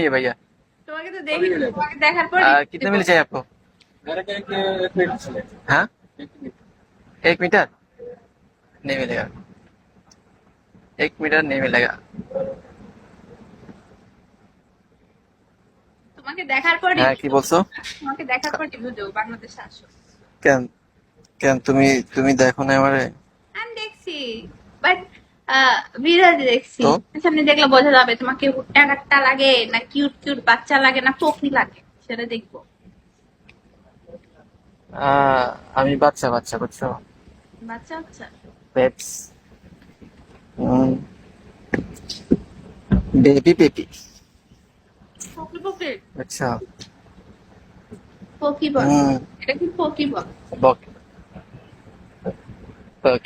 ये भैया তোমাকে তো দেখি, তোমাকে দেখার পর कितने मिल चाहिए आपको? मेरे क्या कि 1 मिनट चले। हाँ 1 मिनट। 1 मीटर नहीं मिलेगा, 1 मीटर नहीं मिलेगा। তোমাকে দেখার পরই হ্যাঁ কি বলছো? তোমাকে দেখার পরই বুঝো বাংলাদেশে আসো। কেন কেন তুমি তুমি দেখো না আমারে? আমি দেখছি, বাট ভিডিওতে দেখছি। তো সামনে দেখলে বোঝা যাবে তোমাকে হুট্টা কাট্টা লাগে না কিউট কিউট বাচ্চা লাগে না ফোকনি লাগে, সেটা দেখবো। আমি বাচ্চা বাচ্চা বুঝছো, বাচ্চা আচ্ছা, পেপস, বেবি বেবি ফকি ফকি আচ্ছা। ফকি বল, হুম এটা কি ফকি বল? বক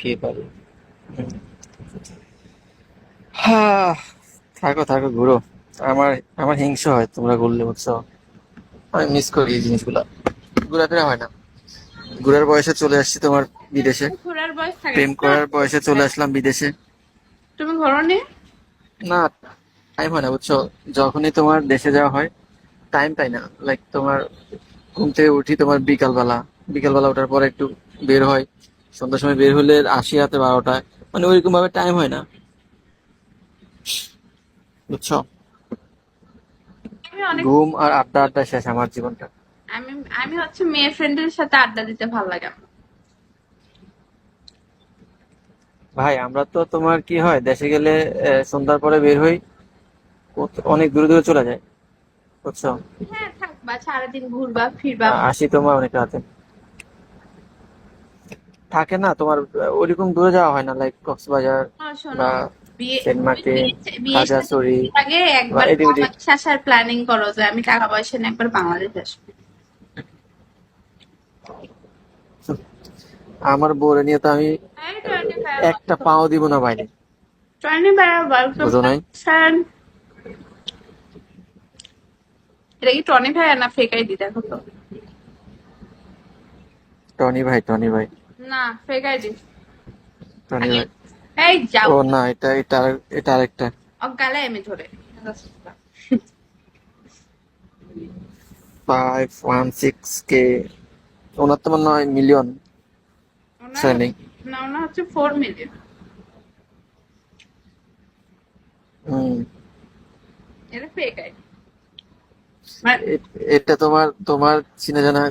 কি বলে? হ্যাঁ থাকো থাকো ঘুরো। আমার আমার হিংসা হয় তোমরা ঘুরলে বুঝছো, আমি মিস করি এই জিনিসগুলা, ঘোরাফেরা হয় না। ঘুরার বয়সে চলে আসছি তোমার বিদেশে, ঘোরার বয়স থাকে প্রেম না। করার বয়সে চলে আসলাম বিদেশে। তুমি ঘোরো নি? না টাইম হয় না বুঝছো, যখনই তোমার দেশে যাওয়া হয় টাইম পাই না। লাইক তোমার ঘুম থেকে উঠি তোমার বিকালবেলা, বিকালবেলা ওঠার পর একটু বের হয়, সন্ধ্যার সময় বের হলে আসি রাতে 12টায়, মানে ওইরকম ভাবে টাইম হয় না বুঝছো। আমি অনেক, ঘুম আর আড্ডা আড্ডা শেষ আমার জীবনটা। আমি আমি হচ্ছে মেয়ে ফ্রেন্ডের সাথে আড্ডা দিতে ভালো লাগে আমার। ভাই আমরা তো তোমার কি হয় দেশে গেলে সন্ধ্যার পরে বের হই, অনেক দূরে দূরে চলে যায় বুঝছো। হ্যাঁ থাকবা সারাদিন ঘুরবা ফিরবা। আসি তোমার অনেক রাতে, থাকে না তোমার ওইরকম দূরে যাওয়া হয় না, লাইক কক্সবাজার শোনো, বা বিয়ে সেন্ট মার্টিন, বিয়ের সাথে খাগড়াছড়ি আগে বা একবার এদিক ওদিক। বাংলাদেশ আসার প্ল্যানিং করো যে আমি টাকা পয়সা নিয়ে একবার বাংলাদেশ আসবো। আমার বউরে নিয়ে তো আমি এই ট্রেনে একটা পাও দিব না বাইরে, বেড়াবো বুঝো নাই? এটা কি টনি ভাই না ফেক আইডি দেখো তো? টনি ভাই, টনি ভাই, না ফেক আইডি। টনি ভাই। এই যাও, ও না, এটা আরেকটা। অজ্ঞালে আমি ধরে 516K, ওনার তো মনে হয় মিলিয়ন ওনার, সেলিং। না ওনার হচ্ছে 4 মিলিয়ন। হম এটা ফেক আইডি মানে এটা তোমার তোমার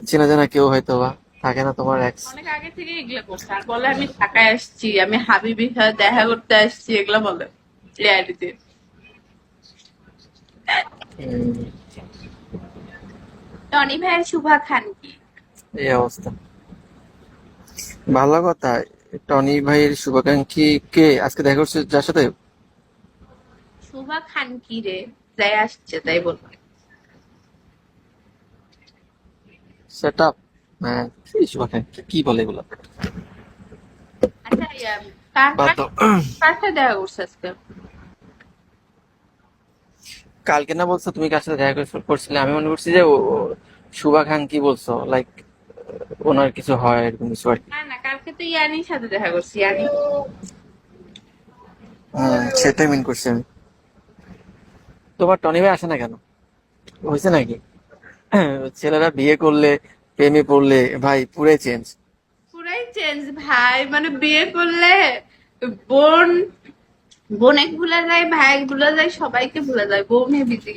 চেনা জানা কেউ হয়তো বা থাকে না তোমার এক্স। অনেক আগে থেকে এগুলা করছে আর বলে আমি ঢাকায় আসছি, আমি হাবিবির সাথে দেখা করতে আসছি, এগুলা বলে রিয়ালিটি। টনি ভাইয়ের শুভা খান কি? এই অবস্থা, ভালো কথা। টনি ভাইয়ের শুভাকাঙ্ক্ষী কে আজকে দেখা করছে যার সাথে? শুভা খান কি রে, যাই আসছে তাই বলবো। সেট আপ, হ্যাঁ কি শুভাকাঙ্ক্ষী কি বলে এগুলো, আচ্ছা কার বাদ কার দাও। কার সাথে দেখা করছে আজকে? কালকে না বলছো তুমি কার সাথে দেখা করছিলে, আমি মনে করছি যে শুভাকাঙ্ক্ষী বলছো, লাইক ওনার কিছু হয় এরকম কিছু আর কি। না না, কালকে তো ইয়ানির সাথে দেখা করছি, ইয়ানি। সেটাই মিন করছি আমি। তোমার টনি ভাই আসে না কেন, হয়েছে নাকি? ছেলেরা বিয়ে করলে প্রেমে পড়লে ভাই পুরাই চেঞ্জ। পুরাই চেঞ্জ ভাই, মানে বিয়ে করলে বোন বোনেক ভুলে যায়, ভাই ভুলে যায়, সবাইকে ভুলে যায়, বউ নিয়ে বিজি।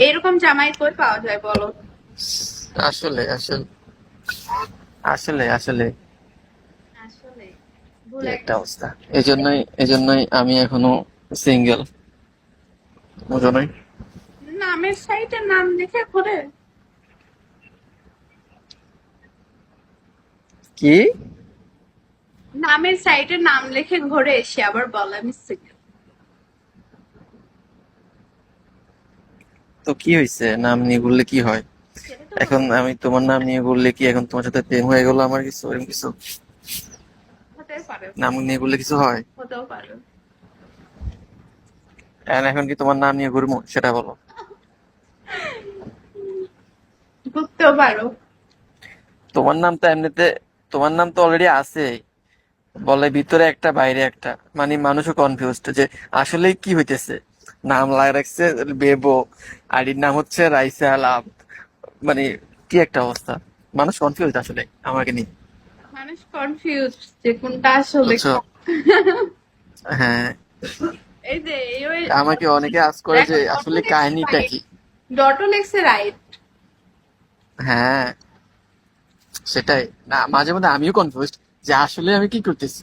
এরকম জামাই কই পাওয়া যায় বলো? আসলে আসলে আসলে আসলে আসলে কি ভুলে একটা গেছে। অবস্থা। এই জন্যই আমি এখনো সিঙ্গেল, বুঝো নাই? নামের সাইটে নাম লিখে ঘুরে, কি? নামের সাইটে নাম লিখে ঘুরে এসে আবার বলে আমি সিঙ্গেল। তো কি হয়েছে, নাম নিয়ে ঘুরলে কি হয়? সেটা তো এখন আমি তোমার নাম নিয়ে ঘুরলে কি এখন তোমার সাথে প্রেম হয়ে গেল আমার, কিছু এরকম কিছু? হতে পারে, নাম নিয়ে ঘুরলে কিছু হয়? হতেও পারে। এখন কি তোমার নাম নিয়ে ঘুরবো সেটা বলো? বুঝতেও পারো। তোমার নাম তো এমনিতে, তোমার নাম তো অলরেডি আছে, বলে ভিতরে একটা বাইরে একটা, মানে মানুষও কনফিউজড যে আসলে কি হইতেছে। নাম লাগিয়ে রাখছে বেবো, আইডির নাম হচ্ছে রাইসা লাভ। মানে কি একটা অবস্থা, মানুষ কনফিউজ আসলে আমাকে নিয়ে, মানুষ কনফিউজ যে কোনটা আসলে। বুঝছো? হ্যাঁ, এই যে ওই আমাকে অনেকে আজ করে যে আসলে কাহিনীটা কি। ডটোলেক্সে রাইট। হ্যাঁ সেটাই না, মাঝে মধ্যে আমিও কনফিউজ যে আসলে আমি কি করতেছি।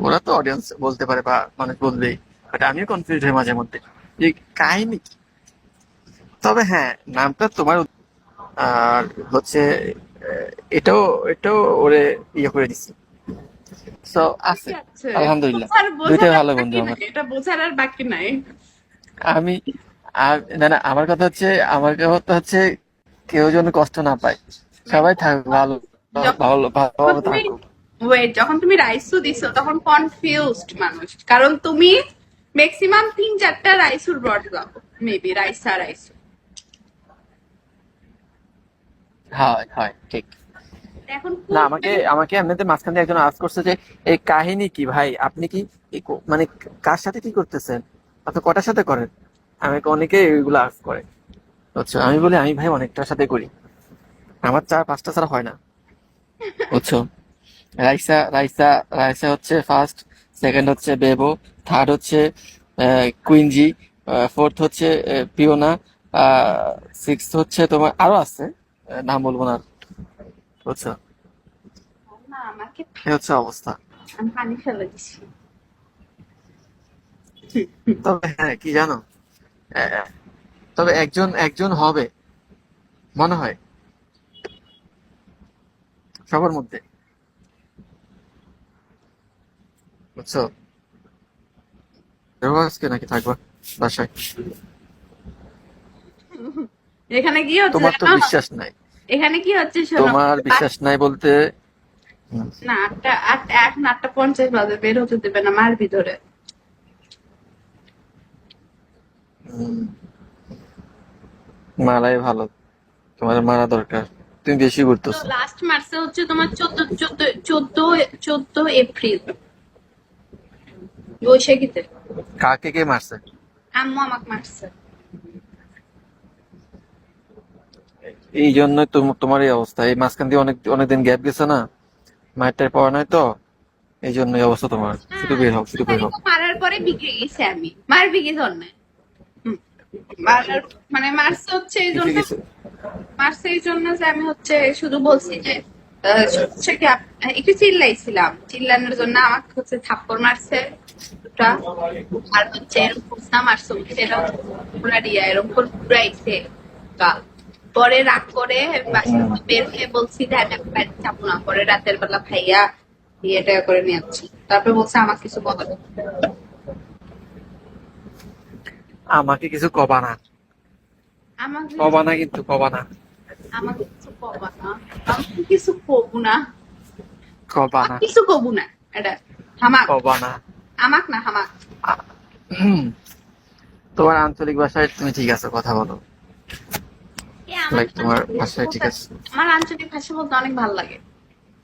ওরা তো অডিয়েন্স বলতে পারে বা মানুষ বলবেই, বাট আমিও কনফিউজ হই মাঝে মধ্যে যে কাহিনী কি। তবে হ্যাঁ, নামটা তোমার আর হচ্ছে এটাও এটাও ওরে ইয়ে করে দিছি, সো আছে ঠিক আছে, আলহামদুলিল্লাহ। বোঝার দুইটাই আর ভালো বন্ধু বাকি আমার। নাই, এটা বোঝার আর বাকি নাই। আমি না না, আমার কথা হচ্ছে, আমার কথা হচ্ছে কেউ যেন কষ্ট না পায়, সবাই থাকুক ভালো, যখন ভালো যখন ভালোভাবে তুমি থাকুক। যখন তুমি রাইসু দিছো তখন কনফিউজড মানুষ, কারণ তুমি ম্যাক্সিমাম 3-4টা রাইসুর ব্রড দাও, মেবি রাইসা রাইসু। হয় হয় ঠিক। এখন না, আমাকে আমাকে এমনিতে মাঝখান দিয়ে একজন আজ করছে যে এই কাহিনী কি ভাই, আপনি কি মানে কার সাথে কি করতেছেন, আপনি কটার সাথে করেন। আমাকে অনেকে এইগুলো আজ করে, বুঝছো? আমি বলি আমি ভাই অনেকটার সাথে করি, আমার 4-5টা ছাড়া হয় না, বুঝছো? রাইসা রাইসা রাইসা হচ্ছে ফার্স্ট, সেকেন্ড হচ্ছে বেবো, থার্ড হচ্ছে কুইনজি, ফোর্থ হচ্ছে পিওনা, সিক্স হচ্ছে তোমার আরো আছে, নাম বলবো না, বুঝছো? না, আমাকে এই হচ্ছে অবস্থা। আমি পানি ফেলে দিছি। তবে হ্যাঁ কি জানো, আহ, তবে একজন একজন হবে মনে হয় সবার মধ্যে, বুঝছো? বেরোবো আজকে নাকি থাকবা বাসায়? এখানে কি হচ্ছে তোমার তো জানো? বিশ্বাস নাই, এখানে কি হচ্ছে শোনো। তোমার বিশ্বাস নাই বলতে না, এখন 8:50 বাজে, বের হতে দেবে না, মারবি ধরে। উম, মারাই ভালো, তোমার মারা দরকার, তুমি বেশি তো ঘুরতেছো। লাস্ট মার্চে হচ্ছে তোমার 14 এপ্রিল, বৈশাখীতে কাকে কে মারছে? আম্মু আমাকে মারছে। এই জন্যই তোমার এই অবস্থা, এই মাঝখান দিয়ে অনেকদিন গ্যাপ গেছে না, মায়েরটার পড়া নাই তো, এই জন্য এই অবস্থা তোমার। শুধু বের হও, শুধু বের হও। মারার পরে বিগড়ে গেছে, আমি মারবি কি ধরনে। মানে মারছে হচ্ছে এই কিছু জন্য, কিছু মারছে এই জন্য যে আমি হচ্ছে শুধু বলছি যে হচ্ছে কি একটু চিল্লাইছিলাম, চিল্লানোর জন্য আমাকে হচ্ছে থাপ্পড় মারছে দুটা। আর হচ্ছে এরকম ফুসনা মারছে, সেটা পুরা দিয়া এরকম করে পুরাইছে গাল। পরে রাগ করে বাসা থেকে বের হয়ে বলছি যে আমি আপনার বাড়িতে যাবো না, পরে রাতের বেলা ভাইয়া বিয়েটা করে নিয়ে যাচ্ছি, তারপরে বলছে আমার কিছু বলার নেই। আমাকে কিছু কবা না, আমাকে কবা না, কিন্তু কবা না, আমাকে কিছু কবা না, আমাকে কিছু কবু না, কবা না, কিছু কবু না। এটা হামাক, কবা না। আমাক না হামাক। হুম, তোমার আঞ্চলিক ভাষায় তুমি ঠিক আছে কথা বলো, লাইক তোমার ভাষায় ঠিক আছে, আমার আঞ্চলিক ভাষা বলতে অনেক ভালো লাগে,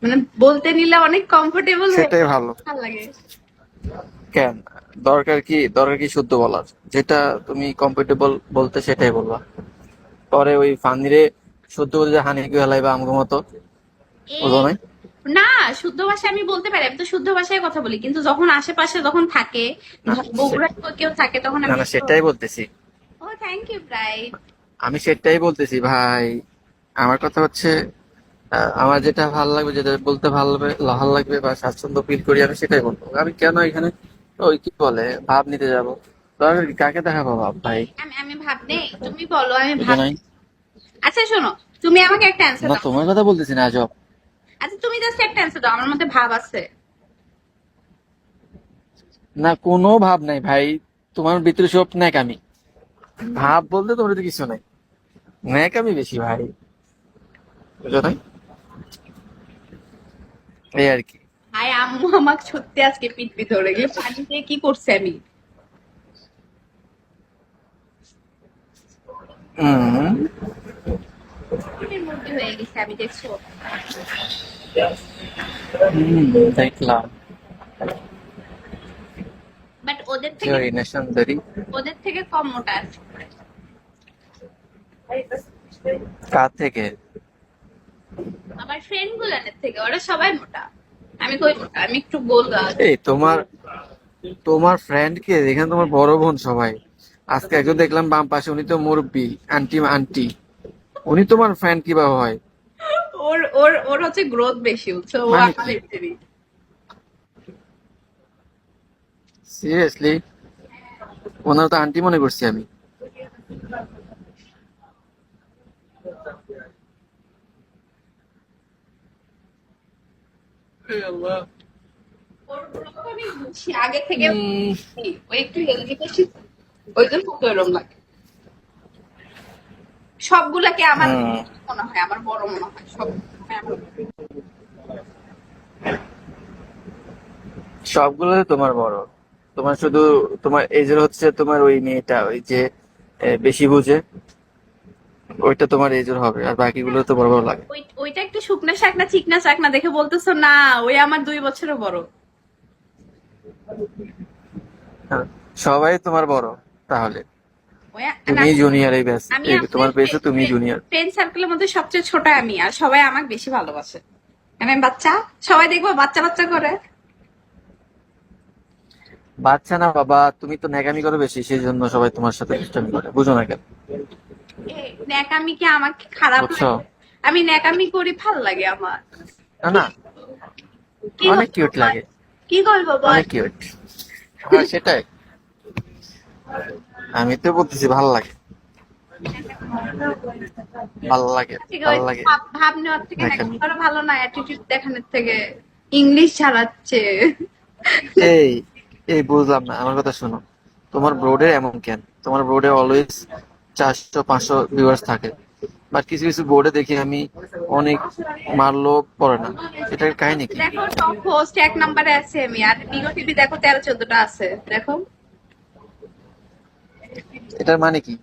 মানে বলতে নিলে অনেক কমফোর্টেবল সেটাই ভালো। ভালো লাগে। কেন, দরকার কি শুদ্ধ বলার, যেটা তুমি কমফোর্টেবল বলতে সেটাই বলবা, পরে ওই ফানিরে শুদ্ধ বলতে যে হানি কি হেলাইবা আমগো মতো, বুঝো নাই? না, শুদ্ধ ভাষা আমি বলতে পারি, আমি তো শুদ্ধ ভাষায় কথা বলি, কিন্তু যখন আশেপাশে যখন থাকে, না বগুড়া কেউ থাকে, তখন না আমি না, সেটাই বলতেছি, ও থ্যাংক ইউ ব্রাইট। আমি সেটাই বলতেছি ভাই। আমার কথা হচ্ছে আমার যেটা ভালো লাগবে, যেটা বলতে ভালো লাগবে বা স্বাচ্ছন্দ্য ফিল করি, আমি সেটাই বলবো। আমি কেন এখানে ওই কি বলে ভাব নিতে যাবো, দরকার কি? কাকে দেখাবো ভাব ভাই? আমি আমি ভাব নেই, তুমি বলো আমি বুঝো ভাব। নাই? আচ্ছা শোনো, তুমি আমাকে একটা অ্যান্সার না দাও। তোমার কথা বলতেছি না, আজব। আচ্ছা তুমি জাস্ট একটা অ্যান্সার দাও, আমার মধ্যে ভাব আছে। না, কোনো ভাব নাই ভাই, তোমার ভিতরে সব ন্যাকামি। ভাব বলতে তোমার তো কিছু নাই, ন্যাকামি বেশি ভাই, বুঝো নাই? এই আর কি। হাই আম্মু আমাকে সত্যি আজকে পিটপি ধরে গিয়ে পানি দিয়ে কি করছে আমি। হম, পিটের মুরগি হয়ে গেছে আমি, দেখছো? দেখলাম। বাট ওদের থেকে জরিনা সুন্দরী। ওদের থেকে কম মোটা আছে। কার থেকে? আমার ফ্রেন্ড গুলানের থেকে, ওরা সবাই মোটা। আমি কই মোটা, আমি একটু গোল গাছ। এই তোমার তোমার ফ্রেন্ড কে? এখানে তোমার বড় বোন সবাই। আজকে একজন দেখলাম বাম পাশে, উনি তো মুরব্বি, আন্টি আন্টি। উনি তোমার ফ্রেন্ড কিভাবে হয়? ওর ওর ওর হচ্ছে গ্রোথ বেশি, বুঝছো? ও মানে আমার কি? এমনি। সিরিয়াসলি? ওনার তো আন্টি মনে করছি আমি। ওর গ্রোথ আমি বুঝি আগে থেকে উম, বুঝি। ও একটু হেলদি বেশি, ওই জন্য ওকে ওরম লাগে। সবগুলাকে আমার হুম, মনে হয়, আমার বড় মনে হয় সব। সবগুলো তোমার বড়। তোমার শুধু তোমার এজের হচ্ছে তোমার ওই মেয়েটা, ওই যে বেশি বুঝে, ওইটা তোমার এজের হবে, আর বাকিগুলো তো বড় বড় লাগে। ওইটা একটু শুকনা শাকনা চিকনা চাকনা দেখে বলতেছো না? ওই আমার 2 বছরও বড়। হ্যাঁ, সবাই তোমার বড় তাহলে। ওই না, তুমি জুনিয়র, এই ব্যাচ, আমি এই আমাদের তোমার বেসে তুমি জুনিয়র। ফ্রেন্ড সার্কেলের মধ্যে সবচেয়ে ছোট আমি, আর সবাই আমাকে বেশি ভালোবাসে। মানে আমি বাচ্চা, সবাই দেখবো বাচ্চা বাচ্চা করে। বাচ্চা না বাবা, তুমি তো ন্যাকামি করো বেশি, সেই জন্য সবাই তোমার সাথে দুষ্টামি করে, বুঝো না কেন? ন্যাকামি কি আমাকে খারাপ বুঝছো? লাগে? আমি ন্যাকামি করি, ভাল লাগে আমার। না না, কি অনেক করবো কিউট বল? লাগে, কি করবো বল? অনেক কিউট। হ্যাঁ সেটাই, আমি তো বলতেছি ভালো লাগে, ভালো লাগে, ঠিক ভালো আছে, লাগে ভাব নেওয়ার থেকে ন্যাকামি ন্যাকামি। করা ভালো না? অ্যাটিটিউড দেখানোর থেকে। ইংলিশ ছাড়াচ্ছে। এই এই বুঝলাম না, আমার কথা শোনো। তোমার ব্রোডে এমন কেন? তোমার ব্রোডে অলওয়েজ 400 500 ভিউয়ার্স থাকে, বাট কিছু কিছু বোর্ডে দেখি আমি অনেক মারলো পড়ে না। এটার কাহিনী কি? দেখো, টপ হোস্ট 1 নম্বরে আছে আমি, আর বিগো টিভি দেখো 13-14টা আছে, দেখো। এটার মানে কি?